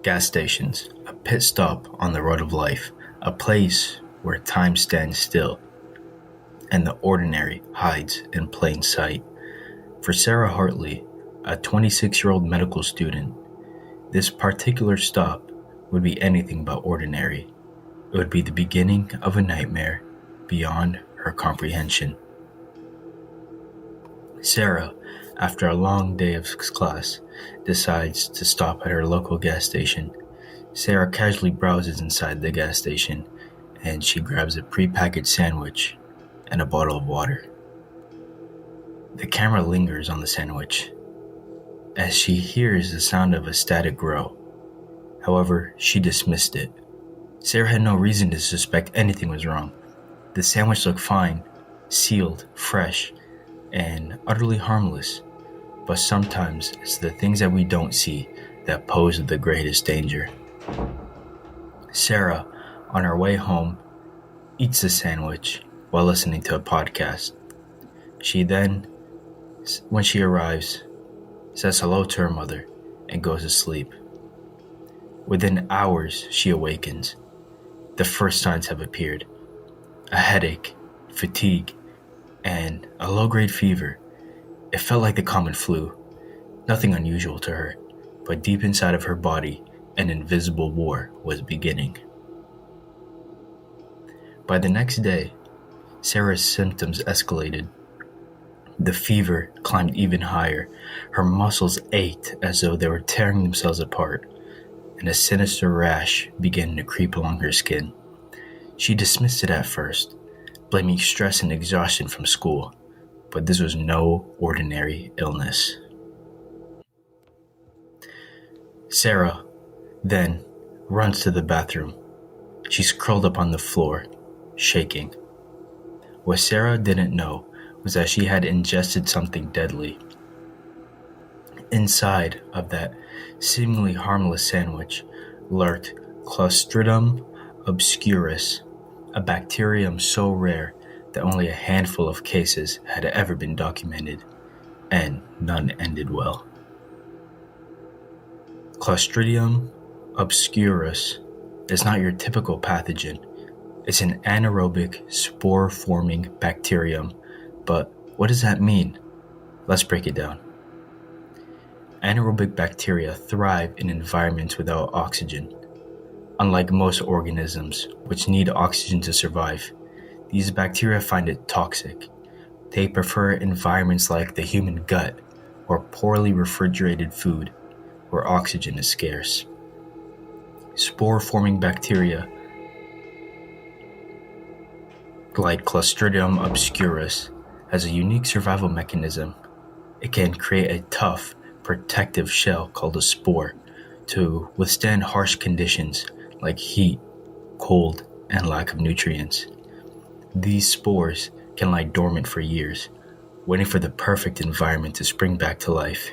Gas stations, a pit stop on the road of life, a place where time stands still and the ordinary hides in plain sight. For Sarah Hartley, a 26-year-old medical student, this particular stop would be anything but ordinary. It would be the beginning of a nightmare beyond her comprehension. Sarah, after a long day of class, decides to stop at her local gas station. Sarah casually browses inside the gas station and she grabs a prepackaged sandwich and a bottle of water. The camera lingers on the sandwich as she hears the sound of a static grow. However, she dismissed it. Sarah had no reason to suspect anything was wrong. The sandwich looked fine, sealed, fresh, and utterly harmless. But sometimes it's the things that we don't see that pose the greatest danger. Sarah, on her way home, eats the sandwich while listening to a podcast. She then, when she arrives, says hello to her mother and goes to sleep. Within hours, she awakens. The first signs have appeared: a headache, fatigue, and a low-grade fever. It felt like the common flu, nothing unusual to her, but deep inside of her body, an invisible war was beginning. By the next day, Sarah's symptoms escalated. The fever climbed even higher. Her muscles ached as though they were tearing themselves apart, and a sinister rash began to creep along her skin. She dismissed it at first, blaming stress and exhaustion from school, but this was no ordinary illness. Sarah then runs to the bathroom. She's curled up on the floor, shaking. What Sarah didn't know was that she had ingested something deadly. Inside of that seemingly harmless sandwich lurked Clostridium obscurus, a bacterium so rare that only a handful of cases had ever been documented, and none ended well. Clostridium obscurus is not your typical pathogen. It's an anaerobic, spore-forming bacterium. But what does that mean? Let's break it down. Anaerobic bacteria thrive in environments without oxygen. Unlike most organisms, which need oxygen to survive, these bacteria find it toxic. They prefer environments like the human gut or poorly refrigerated food where oxygen is scarce. Spore-forming bacteria like Clostridium obscurus has a unique survival mechanism. It can create a tough, protective shell called a spore to withstand harsh conditions like heat, cold, and lack of nutrients. These spores can lie dormant for years, waiting for the perfect environment to spring back to life.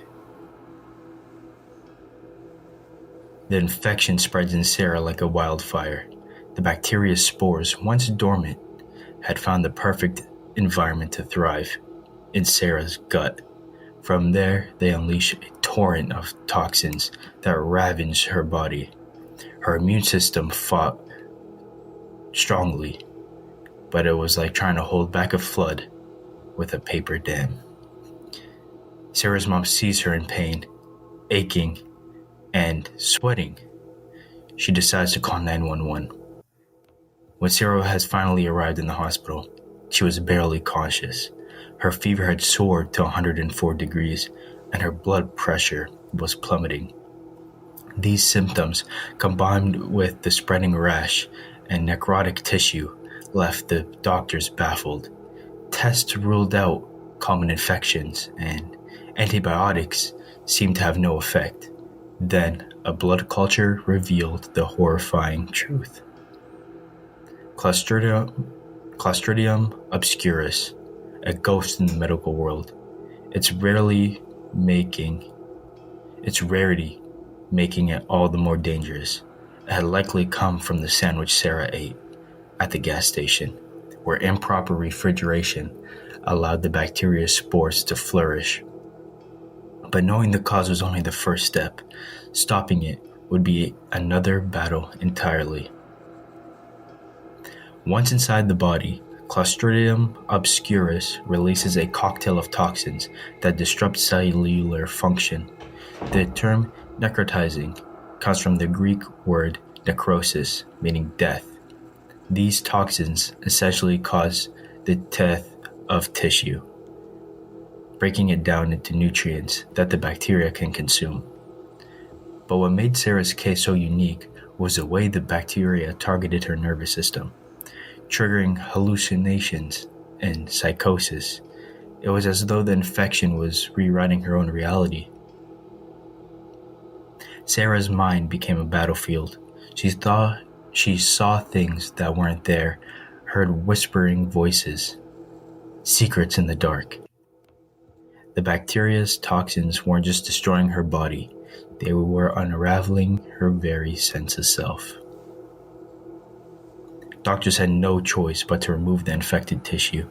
The infection spreads in Sarah like a wildfire. The bacteria's spores, once dormant, had found the perfect environment to thrive in Sarah's gut. From there, they unleash a torrent of toxins that ravaged her body. Her immune system fought strongly, but it was like trying to hold back a flood with a paper dam. Sarah's mom sees her in pain, aching, and sweating. She decides to call 911. When Sarah has finally arrived in the hospital, she was barely conscious. Her fever had soared to 104 degrees, and her blood pressure was plummeting. These symptoms, combined with the spreading rash and necrotic tissue, left the doctors baffled. Tests ruled out common infections, and antibiotics seemed to have no effect. Then, a blood culture revealed the horrifying truth. Clostridium obscurus, a ghost in the medical world. Its rarity making it all the more dangerous. It had likely come from the sandwich Sarah ate at the gas station, where improper refrigeration allowed the bacteria's spores to flourish. But knowing the cause was only the first step. Stopping it would be another battle entirely. Once inside the body, Clostridium obscurus releases a cocktail of toxins that disrupt cellular function. The term necrotizing comes from the Greek word necrosis, meaning death. These toxins essentially cause the death of tissue, breaking it down into nutrients that the bacteria can consume. But what made Sarah's case so unique was the way the bacteria targeted her nervous system, triggering hallucinations and psychosis. It was as though the infection was rewriting her own reality. Sarah's mind became a battlefield. She thought she saw things that weren't there, heard whispering voices, secrets in the dark. The bacteria's toxins weren't just destroying her body, they were unraveling her very sense of self. Doctors had no choice but to remove the infected tissue.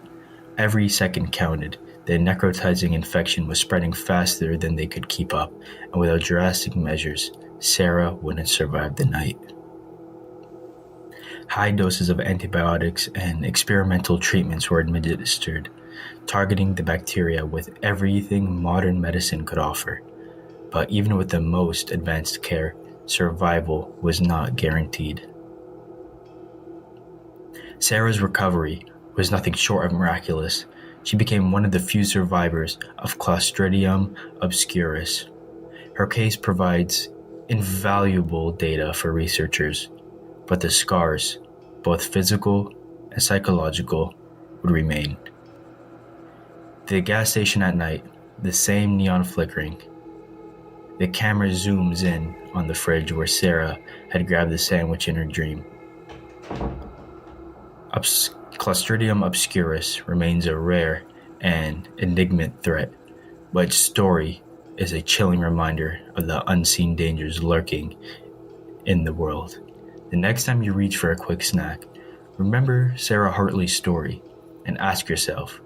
Every second counted. The necrotizing infection was spreading faster than they could keep up, and without drastic measures, Sarah wouldn't survive the night. High doses of antibiotics and experimental treatments were administered, targeting the bacteria with everything modern medicine could offer. But even with the most advanced care, survival was not guaranteed. Sarah's recovery was nothing short of miraculous. She became one of the few survivors of Clostridium obscurus. Her case provides invaluable data for researchers, but the scars, both physical and psychological, would remain. The gas station at night, the same neon flickering. The camera zooms in on the fridge where Sarah had grabbed the sandwich in her dream. Clostridium obscurus remains a rare and enigmatic threat, but its story is a chilling reminder of the unseen dangers lurking in the world. The next time you reach for a quick snack, remember Sarah Hartley's story and ask yourself,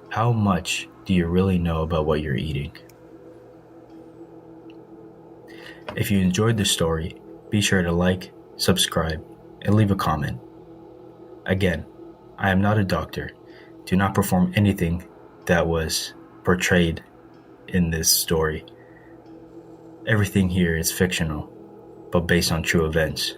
how much do you really know about what you're eating? If you enjoyed the story, be sure to like, subscribe, and leave a comment. Again, I am not a doctor. Do not perform anything that was portrayed in this story. Everything here is fictional, but based on true events.